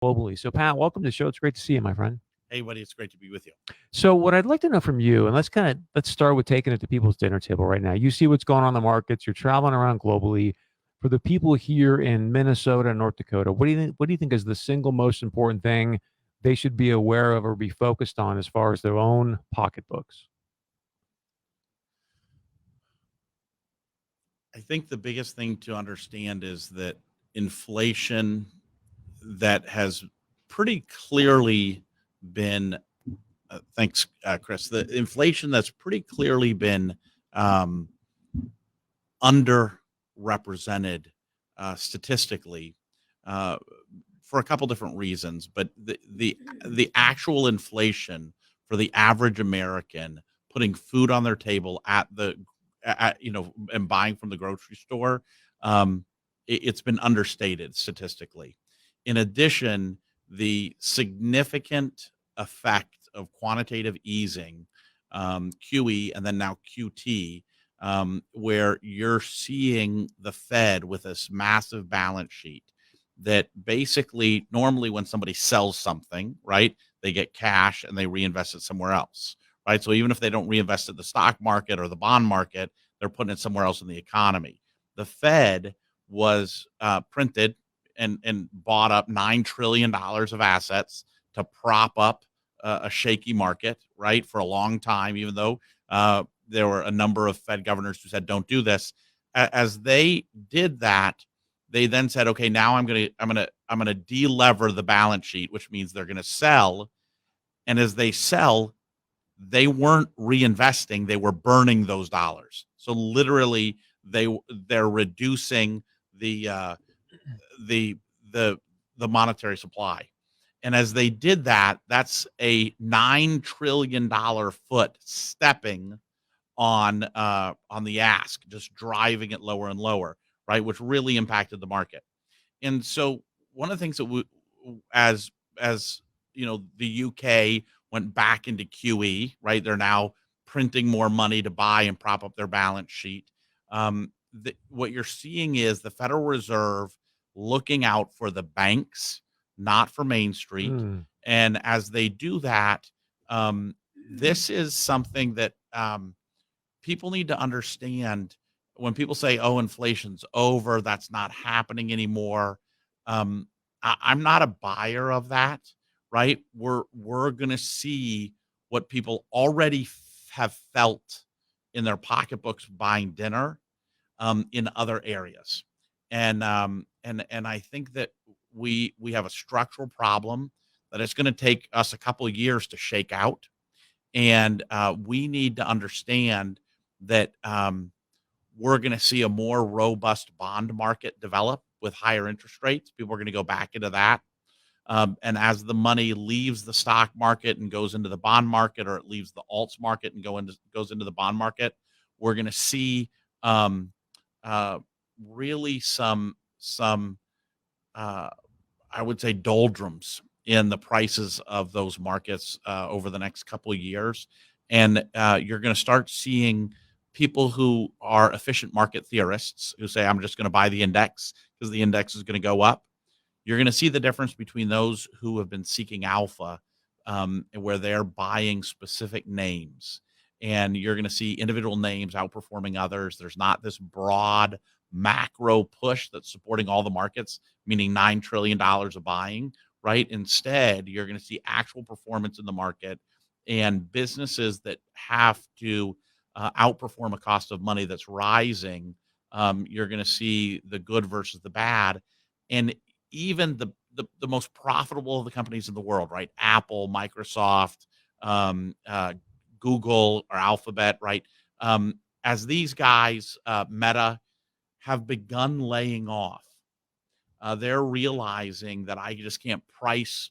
globally. So, Pat, welcome to the show. It's great to see you, my friend. Hey, buddy, it's great to be with you. So, what I'd like to know from you, and let's start with taking it to people's dinner table right now. You see what's going on in the markets. You're traveling around globally. For the people here in Minnesota and North Dakota, what do you think? What do you think is the single most important thing they should be aware of or be focused on as far as their own pocketbooks? I think the biggest thing to understand is that inflation that has pretty clearly been, thanks, Chris, the inflation that's pretty clearly been um, underrepresented statistically uh, for a couple different reasons, but the actual inflation for the average American putting food on their table and buying from the grocery store, it's been understated statistically. In addition, the significant effect of quantitative easing, QE, and then now QT, where you're seeing the Fed with this massive balance sheet that basically normally when somebody sells something, right, they get cash and they reinvest it somewhere else, right? So even if they don't reinvest it in the stock market or the bond market, they're putting it somewhere else in the economy. The Fed was printed and bought up $9 trillion of assets to prop up a shaky market, right, for a long time, even though there were a number of Fed governors who said, don't do this. As they did that, they then said, okay, now I'm gonna delever the balance sheet, which means they're gonna sell. And as they sell, they weren't reinvesting, they were burning those dollars. So literally they're reducing the the the the monetary supply. And as they did that, that's a $9 trillion foot stepping on the ask, just driving it lower and lower, right? Which really impacted the market. And so one of the things that as the UK went back into QE, right? They're now printing more money to buy and prop up their balance sheet. What you're seeing is the Federal Reserve looking out for the banks, not for Main Street. Mm. And as they do that, this is something that people need to understand. When people say, oh, inflation's over, that's not happening anymore. I'm not a buyer of that, right? We're gonna see what people already have felt in their pocketbooks buying dinner in other areas. And I think that we have a structural problem that it's gonna take us a couple of years to shake out. And we need to understand that we're going to see a more robust bond market develop with higher interest rates. People are going to go back into that. And as the money leaves the stock market and goes into the bond market, or it leaves the alts market and goes into the bond market, we're going to see um, uh, really some uh, I would say doldrums in the prices of those markets over the next couple of years. And you're going to start seeing people who are efficient market theorists who say, I'm just going to buy the index because the index is going to go up. You're going to see the difference between those who have been seeking alpha, where they're buying specific names. And you're going to see individual names outperforming others. There's not this broad macro push that's supporting all the markets, meaning $9 trillion of buying, right? Instead, you're going to see actual performance in the market and businesses that have to outperform a cost of money that's rising. You're going to see the good versus the bad. And even the most profitable of the companies in the world, right? Apple, Microsoft, Google, or Alphabet, right? As these guys, Meta, have begun laying off, they're realizing that I just can't price,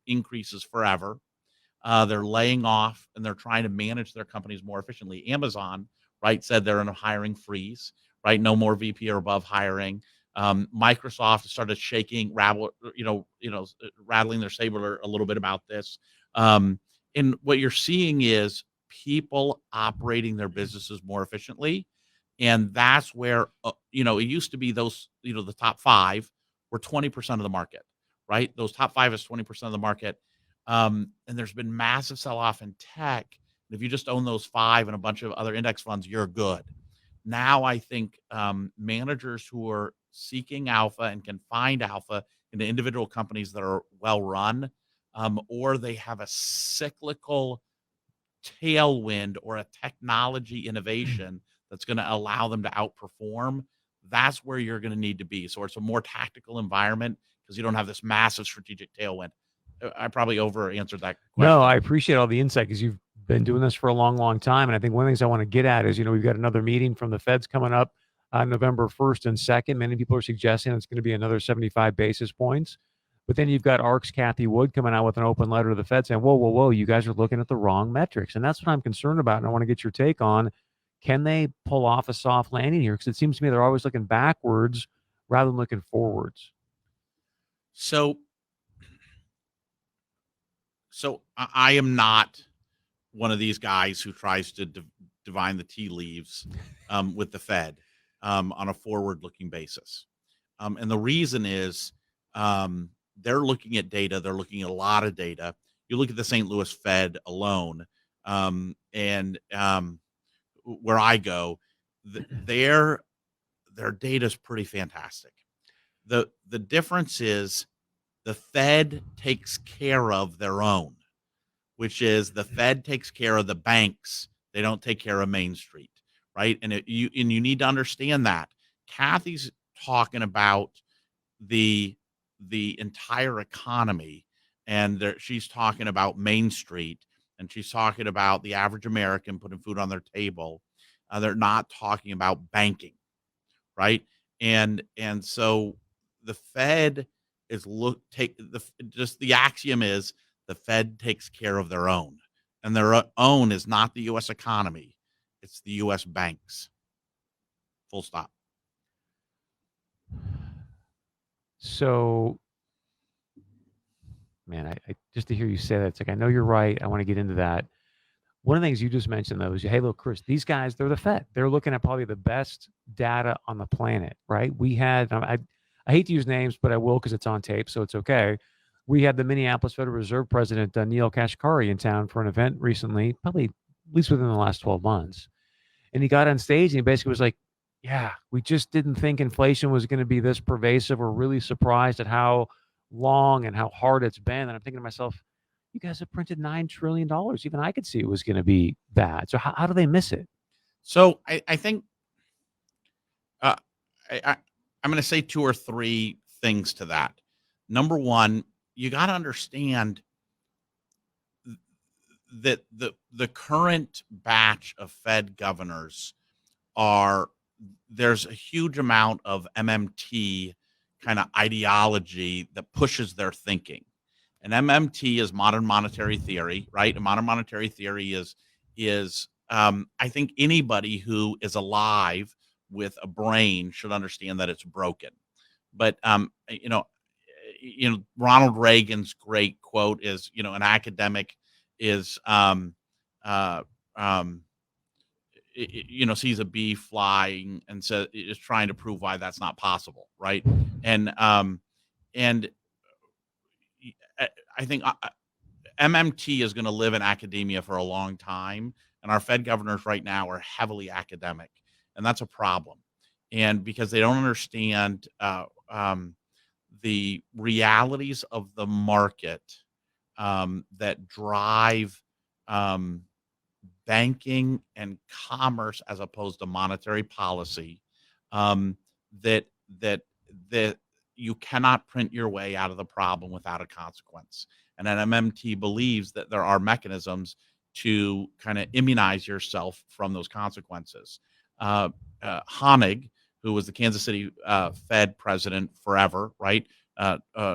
increases forever. They're laying off and they're trying to manage their companies more efficiently. Amazon, right, said they're in a hiring freeze, right? No more VP or above hiring. Microsoft started rattling their saber a little bit about this. And what you're seeing is people operating their businesses more efficiently. And that's where, it used to be those, the top five were 20% of the market, right? Those top 5 is 20% of the market. And there's been massive sell-off in tech. And if you just own those 5 and a bunch of other index funds, you're good. Now I think managers who are seeking alpha and can find alpha in the individual companies that are well run, or they have a cyclical tailwind or a technology innovation that's going to allow them to outperform, that's where you're going to need to be. So it's a more tactical environment because you don't have this massive strategic tailwind. I probably over answered that question. No, I appreciate all the insight because you've been doing this for a long, long time. And I think one of the things I want to get at is, we've got another meeting from the Feds coming up on November 1st and 2nd. Many people are suggesting it's going to be another 75 basis points. But then you've got ARC's Kathy Wood coming out with an open letter to the Fed saying, whoa, whoa, whoa, you guys are looking at the wrong metrics. And that's what I'm concerned about. And I want to get your take on, can they pull off a soft landing here? Because it seems to me they're always looking backwards rather than looking forwards. So I am not one of these guys who tries to divine the tea leaves with the Fed on a forward-looking basis. And the reason is they're looking at data. They're looking at a lot of data. You look at the St. Louis Fed alone, and where I go, their data is pretty fantastic. The difference is the Fed takes care of their own, which is the Fed takes care of the banks. They don't take care of Main Street, right? And you need to understand that. Kathy's talking about the entire economy, and she's talking about Main Street, and she's talking about the average American putting food on their table. They're not talking about banking, right? And so the Fed is the axiom is the Fed takes care of their own, and their own is not the U.S. economy; it's the U.S. banks. Full stop. So, man, I just to hear you say that, it's like, I know you're right. I want to get into that. One of the things you just mentioned, though, is, hey, look, Chris, these guys, they're the Fed. They're looking at probably the best data on the planet, right? We had, I hate to use names, but I will because it's on tape, so it's okay. We had the Minneapolis Federal Reserve President, Neil Kashkari, in town for an event recently, probably at least within the last 12 months. And he got on stage and he basically was like, yeah, we just didn't think inflation was going to be this pervasive. We're really surprised at how long and how hard it's been. And I'm thinking to myself, you guys have printed $9 trillion. Even I could see it was going to be that. So how do they miss it? So I think I'm going to say 2 or 3 things to that. Number one, you got to understand that the current batch of Fed governors there's a huge amount of MMT kind of ideology that pushes their thinking. And MMT is modern monetary theory, right? And modern monetary theory is I think anybody who is alive with a brain should understand that it's broken. But Ronald Reagan's great quote is, an academic is sees a bee flying and is trying to prove why that's not possible, right? And I think MMT is going to live in academia for a long time, and our Fed governors right now are heavily academic, and that's a problem. And because they don't understand the realities of the market that drive banking and commerce as opposed to monetary policy, that you cannot print your way out of the problem without a consequence. And then MMT believes that there are mechanisms to kind of immunize yourself from those consequences. Honig, who was the Kansas City Fed president forever, right,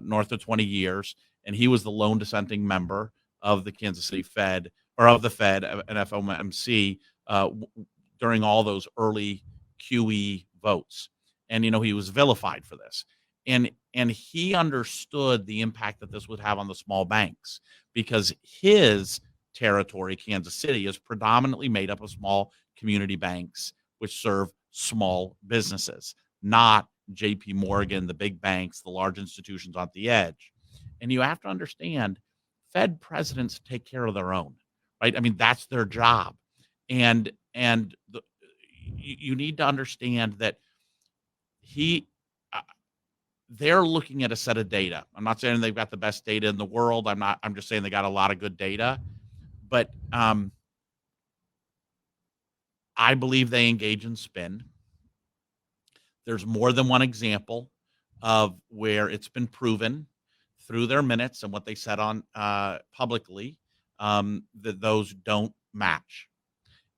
north of 20 years, and he was the lone dissenting member of the Kansas City Fed, or of the Fed, an FOMC, during all those early QE votes. And, he was vilified for this. And he understood the impact that this would have on the small banks, because his territory, Kansas City, is predominantly made up of small community banks, which serve small businesses, not JP Morgan, the big banks, the large institutions on the edge. And you have to understand, Fed presidents take care of their own, right? I mean, that's their job. And you need to understand that he uh, they're looking at a set of data. I'm not saying they've got the best data in the world. I'm just saying they got a lot of good data. But I believe they engage in spin. There's more than one example of where it's been proven through their minutes and what they said on publicly, that those don't match.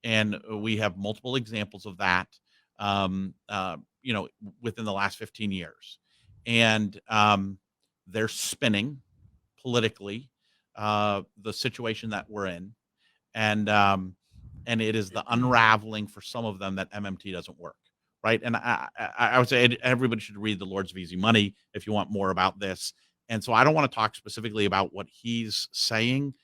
And we have multiple examples of that, you know, within the last 15 years. And they're spinning politically the situation that we're in. And it is the unraveling for some of them that MMT doesn't work. Right. And I would say everybody should read The Lords of Easy Money if you want more about this. And so I don't want to talk specifically about what he's saying,